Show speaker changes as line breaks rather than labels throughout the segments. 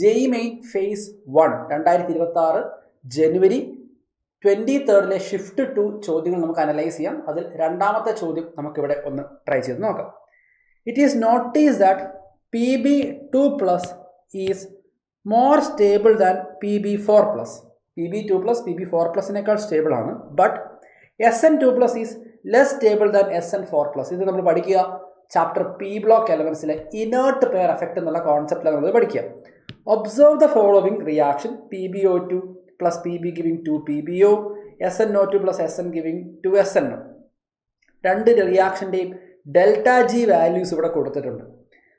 JEE main face 1 2026 ജനുവരി 23 shift 2 ചോദ്യങ്ങൾ നമുക്ക് analyse ചെയ്യാം. അതിൽ രണ്ടാമത്തെ ചോദ്യം നമുക്കിവിടെ ഒന്ന് ട്രൈ ചെയ്ത് നോക്കാം. It is notice that PB2+ is more stable than PB4+. PB2+ PB4+നേക്കാൾ സ്റ്റേബിൾ ആണ്. But SN2+ is less stable than SN4+. ഇത് നമ്മൾ പഠിക്കുക ചാപ്റ്റർ P ബ്ലോക്ക് എലമെൻസിലെ ഇനേർട്ട് പെയർ എഫക്റ്റ് എന്നുള്ള കോൺസെപ്റ്റിലാണ് നമ്മൾ പഠിക്കുക. Observe the following reaction PbO2 plus PB giving 2PbO, SnO2 plus SN giving 2SnO. രണ്ട് റിയാക്ഷൻ്റെയും ഡെൽറ്റ ജി വാല്യൂസ് ഇവിടെ കൊടുത്തിട്ടുണ്ട്.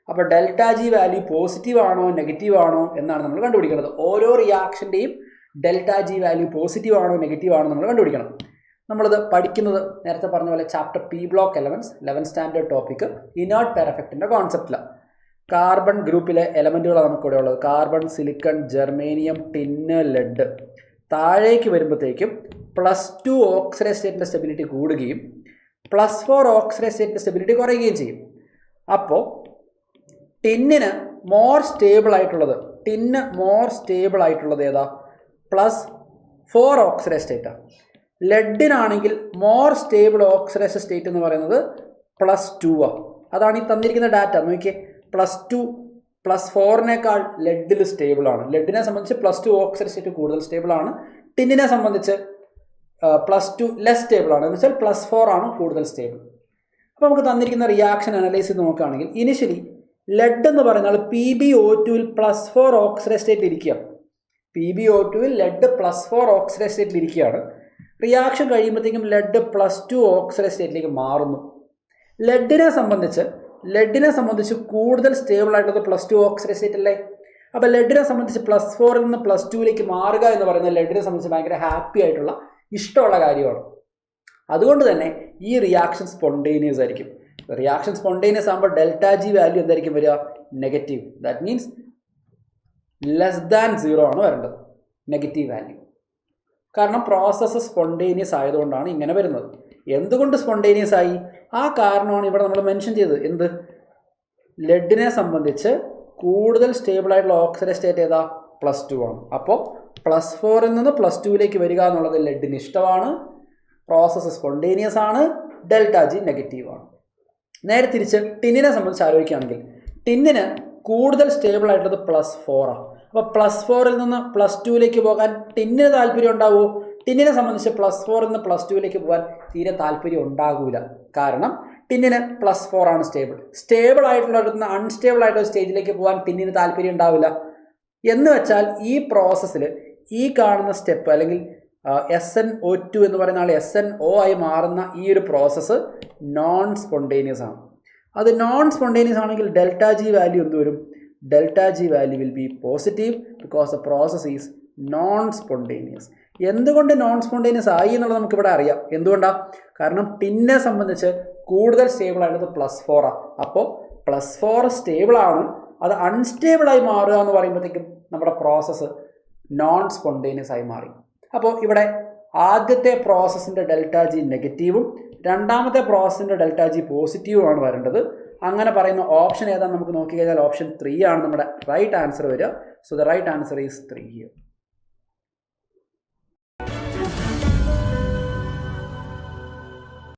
അപ്പോൾ ഡെൽറ്റ ജി വാല്യൂ പോസിറ്റീവ് ആണോ നെഗറ്റീവ് ആണോ എന്നാണ് നമ്മൾ കണ്ടുപിടിക്കുന്നത്. ഓരോ റിയാക്ഷൻ്റെയും ഡെൽറ്റ ജി വാല്യൂ പോസിറ്റീവ് ആണോ നെഗറ്റീവ് ആണോ നമ്മൾ കണ്ടുപിടിക്കണം. നമ്മളിത് പഠിക്കുന്നത് നേരത്തെ പറഞ്ഞ പോലെ chapter P block elements 11th standard topic inert pair എഫക്റ്റിൻ്റെ കോൺസെപ്റ്റിലാണ്. കാർബൺ ഗ്രൂപ്പിലെ എലമെൻറ്റുകളാണ് നമുക്കിവിടെ ഉള്ളത്. Carbon, silicon, germanium, tin, lead. താഴേക്ക് വരുമ്പോഴത്തേക്കും +2 ഓക്സിഡൈസ് സ്റ്റേറ്റിൻ്റെ സ്റ്റെബിലിറ്റി കൂടുകയും +4 ഓക്സിഡൈസ് സ്റ്റേറ്റിൻ്റെ സ്റ്റെബിലിറ്റി കുറയുകയും ചെയ്യും. അപ്പോൾ ടിന്നിന് മോർ സ്റ്റേബിൾ ആയിട്ടുള്ളത് ഏതാ? +4 ഓക്സിഡൈസ് സ്റ്റേറ്റാണ്. ലെഡിനാണെങ്കിൽ മോർ സ്റ്റേബിൾ ഓക്സിഡൈസ് സ്റ്റേറ്റ് എന്ന് പറയുന്നത് +2 ആണ്. അതാണ് ഈ തന്നിരിക്കുന്ന ഡാറ്റ. നോക്കിയേ, +2 +4നേക്കാൾ ലെഡിൽ സ്റ്റേബിളാണ്. ലെഡിനെ സംബന്ധിച്ച് +2 ഓക്സിഡൈസ് സ്റ്റേറ്റ് കൂടുതൽ സ്റ്റേബിളാണ്. ടിന്നിനെ സംബന്ധിച്ച് +2 ലെസ് സ്റ്റേബിളാണ്. എന്ന് വെച്ചാൽ +4 ആണ് കൂടുതൽ സ്റ്റേബിൾ. അപ്പോൾ നമുക്ക് തന്നിരിക്കുന്ന റിയാക്ഷൻ അനലൈസ് ചെയ്ത് നോക്കുകയാണെങ്കിൽ ഇനിഷ്യലി ലെഡ് എന്ന് പറയുന്നത് PbO2-ൽ +4 ഓക്സിഡൈസ് സ്റ്റേറ്റിൽ ഇരിക്കുകയാണ്. PbO2-ൽ ലെഡ് +4 ഓക്സിഡൈസ് സ്റ്റേറ്റിൽ ഇരിക്കുകയാണ്. റിയാക്ഷൻ കഴിയുമ്പോഴത്തേക്കും ലെഡ് +2 ഓക്സിഡൈസ് സ്റ്റേറ്റിലേക്ക് മാറുന്നു. ലെഡിനെ സംബന്ധിച്ച് കൂടുതൽ സ്റ്റേബിൾ ആയിട്ടുള്ളത് +2 ഓക്സിഡൈസ് സ്റ്റേറ്റ് അല്ലേ? അപ്പോൾ ലെഡിനെ സംബന്ധിച്ച് +4-ൽ നിന്ന് +2-ലേക്ക് മാറുക എന്ന് പറയുന്നത് ലെഡിനെ സംബന്ധിച്ച് ഭയങ്കര ഹാപ്പി ആയിട്ടുള്ള ഇഷ്ടമുള്ള കാര്യമാണ്. അതുകൊണ്ട് തന്നെ ഈ റിയാക്ഷൻ സ്പോണ്ടേനിയസ് ആയിരിക്കും. റിയാക്ഷൻ സ്പോണ്ടേനിയസ് ആകുമ്പോൾ ഡെൽറ്റ ജി വാല്യൂ എന്തായിരിക്കും വരിക? നെഗറ്റീവ്. ദാറ്റ് മീൻസ് <0 ആണ് വരേണ്ടത്, നെഗറ്റീവ് വാല്യൂ. കാരണം പ്രോസസ്സ് സ്പോണ്ടേനിയസ് ആയതുകൊണ്ടാണ് ഇങ്ങനെ വരുന്നത്. എന്തുകൊണ്ട് സ്പോണ്ടേനിയസ് ആയി? ആ കാരണമാണ് ഇവിടെ നമ്മൾ മെൻഷൻ ചെയ്തത്. എന്ത്? ലെഡിനെ സംബന്ധിച്ച് കൂടുതൽ സ്റ്റേബിൾ ആയിട്ടുള്ള ഓക്സിഡൈസ് സ്റ്റേറ്റ് ഏതാ? +2 ആണ്. അപ്പോൾ +4-ൽ നിന്ന് +2-ലേക്ക് വരിക എന്നുള്ളത് ലെഡിന് ഇഷ്ടമാണ്. പ്രോസസ്സ് സ്പോണ്ടേനിയസ് ആണ്. ഡെൽറ്റ ജി നെഗറ്റീവ് ആണ്. നേരെ തിരിച്ച് ടിന്നിനെ സംബന്ധിച്ച് ആലോചിക്കുകയാണെങ്കിൽ ടിന്നിന് കൂടുതൽ സ്റ്റേബിൾ ആയിട്ടുള്ളത് +4 ആണ്. അപ്പോൾ +4-ൽ നിന്ന് +2-ലേക്ക് പോകാൻ ടിന്നിന് താല്പര്യം ഉണ്ടാവുമോ? ടിന്നിനെ സംബന്ധിച്ച് +4-ൽ നിന്ന് +2-ലേക്ക് പോകാൻ തീരെ താല്പര്യം ഉണ്ടാകില്ല. കാരണം ടിന്നിന് +4 ആണ് സ്റ്റേബിൾ ആയിട്ടുള്ള അൺസ്റ്റേബിൾ ആയിട്ടുള്ള സ്റ്റേജിലേക്ക് പോകാൻ ടിന്നിന് താല്പര്യം ഉണ്ടാവില്ല. എന്ന് വെച്ചാൽ ഈ പ്രോസസ്സിൽ ഈ കാണുന്ന സ്റ്റെപ്പ് അല്ലെങ്കിൽ SnO2 എന്ന് പറയുന്ന ആൾ SnO ആയി മാറുന്ന ഈ ഒരു പ്രോസസ്സ് നോൺ സ്പോണ്ടേനിയസ് ആണ്. അത് നോൺ സ്പോണ്ടേനിയസ് ആണെങ്കിൽ ഡെൽറ്റ ജി വാല്യൂ എന്ത് വരും? Delta G value will be positive because the process is known spontaneous. എന്തുകൊണ്ട് നോൺ സ്പോണ്ടേനിയസ് ആയി എന്നുള്ളത് നമുക്കിവിടെ അറിയാം. എന്തുകൊണ്ടാണ്? കാരണം ടിന്നെ സംബന്ധിച്ച് കൂടുതൽ സ്റ്റേബിൾ ആയിട്ടുള്ളത് +4 ആണ്. അപ്പോൾ +4 സ്റ്റേബിളാണ്. അത് അൺസ്റ്റേബിളായി മാറുക എന്ന് പറയുമ്പോഴത്തേക്കും നമ്മുടെ പ്രോസസ്സ് നോൺ സ്പോണ്ടേനിയസ് ആയി മാറി. അപ്പോൾ ഇവിടെ ആദ്യത്തെ പ്രോസസ്സിൻ്റെ ഡെൽറ്റ ജി നെഗറ്റീവും രണ്ടാമത്തെ പ്രോസസ്സിൻ്റെ ഡെൽറ്റ ജി പോസിറ്റീവുമാണ് വരേണ്ടത്. അങ്ങനെ പറയുന്ന ഓപ്ഷൻ ഏതാണെന്ന് നമുക്ക് നോക്കിക്കഴിഞ്ഞാൽ ഓപ്ഷൻ 3 ആണ് നമ്മുടെ റൈറ്റ് ആൻസർ വരിക. So the right answer is 3 here.